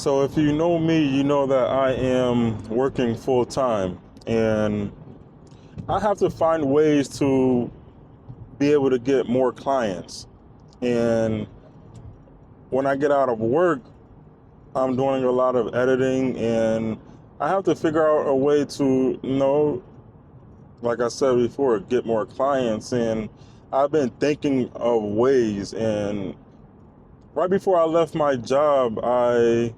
So if you know me, you know that I am working full time and I have to find ways to be able to get more clients. And when I get out of work, I'm doing a lot of editing and I have to figure out a way to, like I said before, get more clients. And I've been thinking of ways. And right before I left my job, I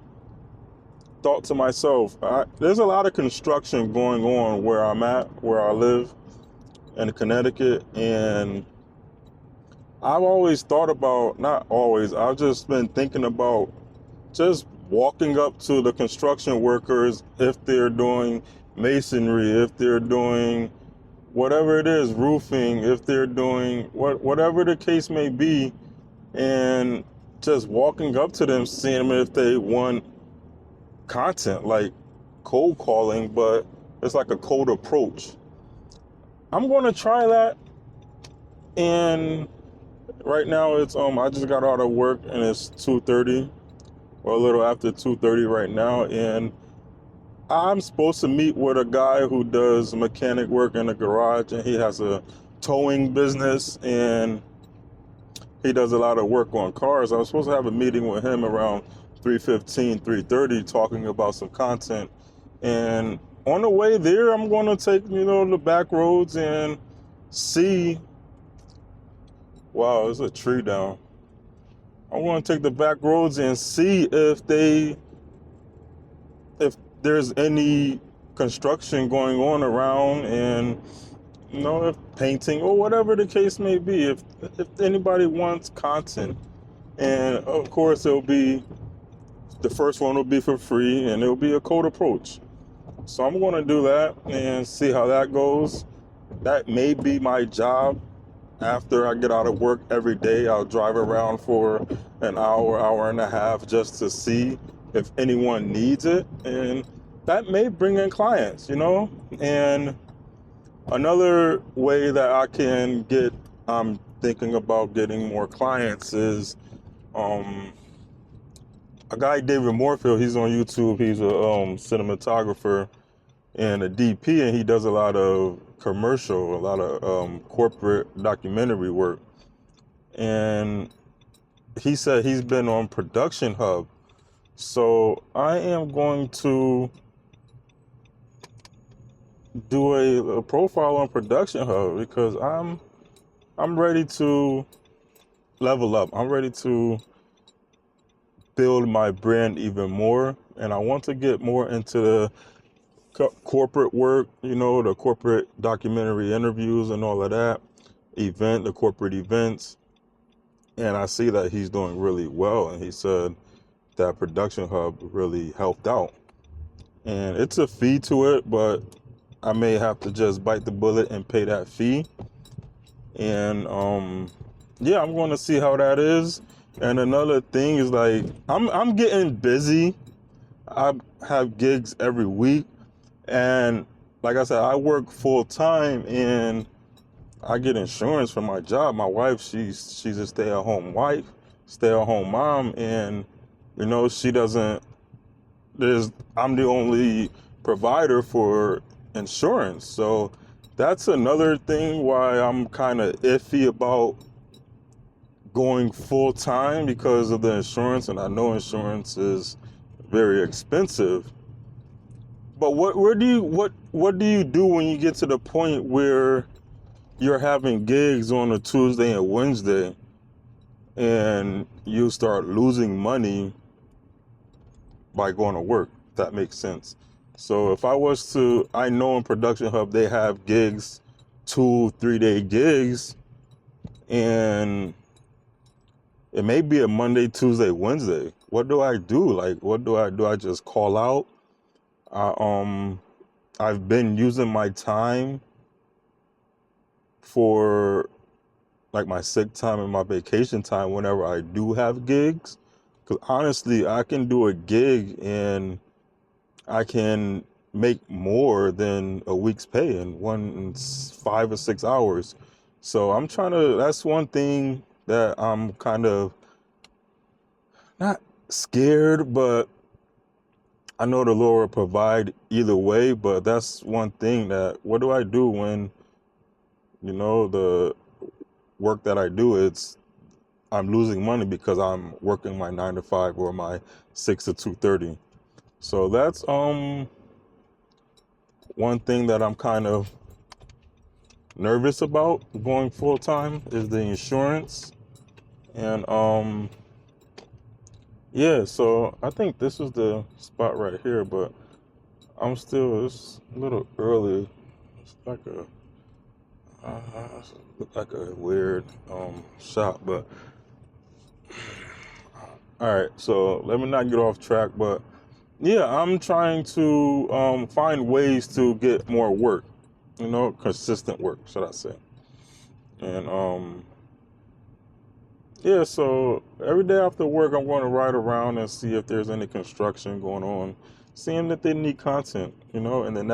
thought to myself, there's a lot of construction going on where I'm at, where I live in Connecticut. And I've always thought about, not always, I've just been thinking about just walking up to the construction workers if they're doing masonry, if they're doing whatever it is, roofing, if they're doing whatever the case may be, and just walking up to them, seeing them if they want content, like cold calling, but it's like a cold approach. I'm going to try that. And right now it's I just got out of work and it's 2:30 or a little after 2:30 right now, and I'm supposed to meet with a guy who does mechanic work in a garage, and he has a towing business and he does a lot of work on cars. I was supposed to have a meeting with him around 3:15, 3:30, talking about some content. And on the way there, I'm going to take, the back roads and see. Wow, there's a tree down. I want to take the back roads and see if there's any construction going on around, and if painting or whatever the case may be, if anybody wants content. And of course, the first one will be for free and it'll be a cold approach. So I'm going to do that and see how that goes. That may be my job. After I get out of work every day, I'll drive around for an hour and a half just to see if anyone needs it. And that may bring in clients, And another way that I'm thinking about getting more clients is a guy, David Moorfield. He's on YouTube. He's a cinematographer and a DP, and he does a lot of a lot of corporate documentary work. And he said he's been on Production Hub. So I am going to do a profile on Production Hub because I'm ready to level up. I'm ready to build my brand even more, and I want to get more into the corporate work, the corporate documentary interviews and all of that, the corporate events. And I see that he's doing really well, and he said that Production Hub really helped out. And it's a fee to it, but I may have to just bite the bullet and pay that fee. And yeah, I'm going to see how that is. And another thing is, like, I'm getting busy. I have gigs every week, and like I said, I work full time and I get insurance from my job. My wife, she's a stay-at-home mom, and she doesn't. I'm the only provider for insurance, so that's another thing why I'm kind of iffy about going full time, because of the insurance, and I know insurance is very expensive. But what do you do when you get to the point where you're having gigs on a Tuesday and Wednesday and you start losing money by going to work? If that makes sense. So if I know in Production Hub they have gigs, 2-3 day gigs, and it may be a Monday, Tuesday, Wednesday. What do I do? Like, what do I do? I just call out. I've been using my time for like my sick time and my vacation time whenever I do have gigs. Because honestly, I can do a gig and I can make more than a week's pay in 5 or 6 hours. So that's one thing that I'm kind of not scared, but I know the Lord will provide either way, but that's one thing that what do I do when, the work that I do, I'm losing money because I'm working my 9 to 5 or my 6 to 2:30. So that's one thing that I'm kind of nervous about going full time is the insurance. And yeah, so I think this is the spot right here, but it's a little early. It's like look like a weird shop, but all right. So let me not get off track, but yeah, I'm trying to find ways to get more work, consistent work, should I say? And yeah, so every day after work, I'm going to ride around and see if there's any construction going on, seeing that they need content, and then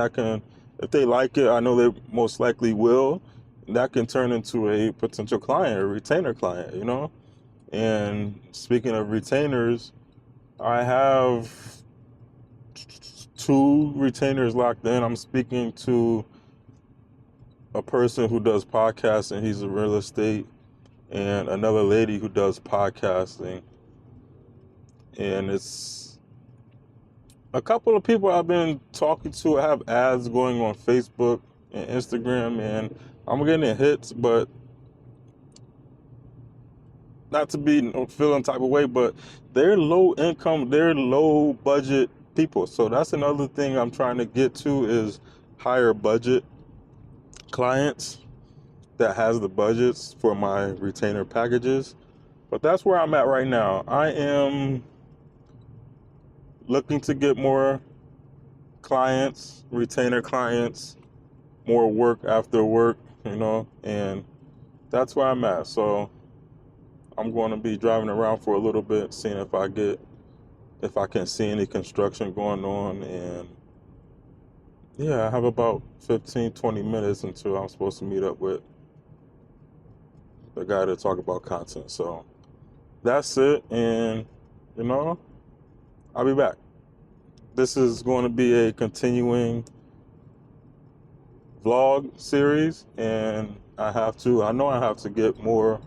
if they like it, I know they most likely will. That can turn into a potential client, a retainer client, And speaking of retainers, I have 2 retainers locked in. I'm speaking to a person who does podcasting. He's a real estate, and another lady who does podcasting. And it's a couple of people I've been talking to. I have ads going on Facebook and Instagram, and I'm getting hits, but not to be feeling type of way, but they're low income, they're low budget people. So that's another thing I'm trying to get to is higher budget clients that has the budgets for my retainer packages. But that's where I'm at right now. I am looking to get more clients, retainer clients, more work after work, and that's where I'm at. So I'm going to be driving around for a little bit, seeing if I can see any construction going on. And yeah, I have about 15, 20 minutes until I'm supposed to meet up with the guy to talk about content. So that's it. And, I'll be back. This is going to be a continuing vlog series, and I know I have to get more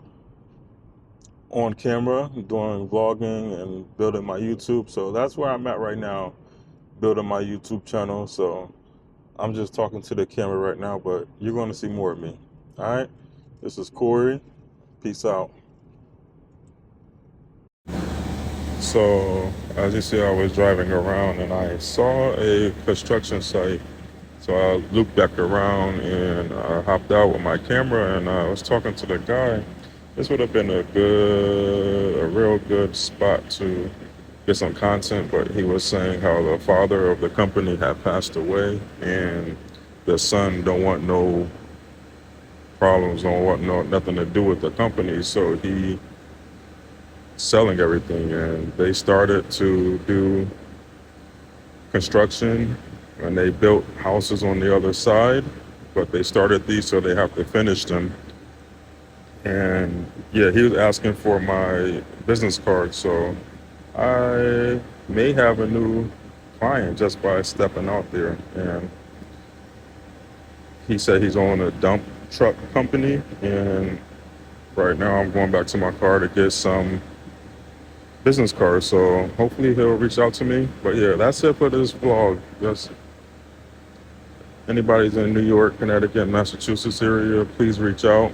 on camera doing vlogging and building my YouTube. So that's where I'm at right now, building my YouTube channel. So I'm just talking to the camera right now, but you're going to see more of me. All right. This is Corey. Peace out. So as you see, I was driving around and I saw a construction site. So I looped back around and I hopped out with my camera and I was talking to the guy. This would have been a real good spot to get some content, but he was saying how the father of the company had passed away and the son don't want no problems, don't want nothing to do with the company. So he selling everything, and they started to do construction and they built houses on the other side, but they started these so they have to finish them. And yeah, he was asking for my business card, so I may have a new client just by stepping out there. And he said he's on a dump truck company, and right now I'm going back to my car to get some business cards, so hopefully he'll reach out to me. But yeah, that's it for this vlog. Just anybody's in New York, Connecticut, Massachusetts area, please reach out.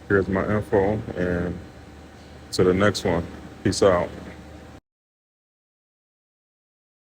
Here's my info, and to the next one. Peace out.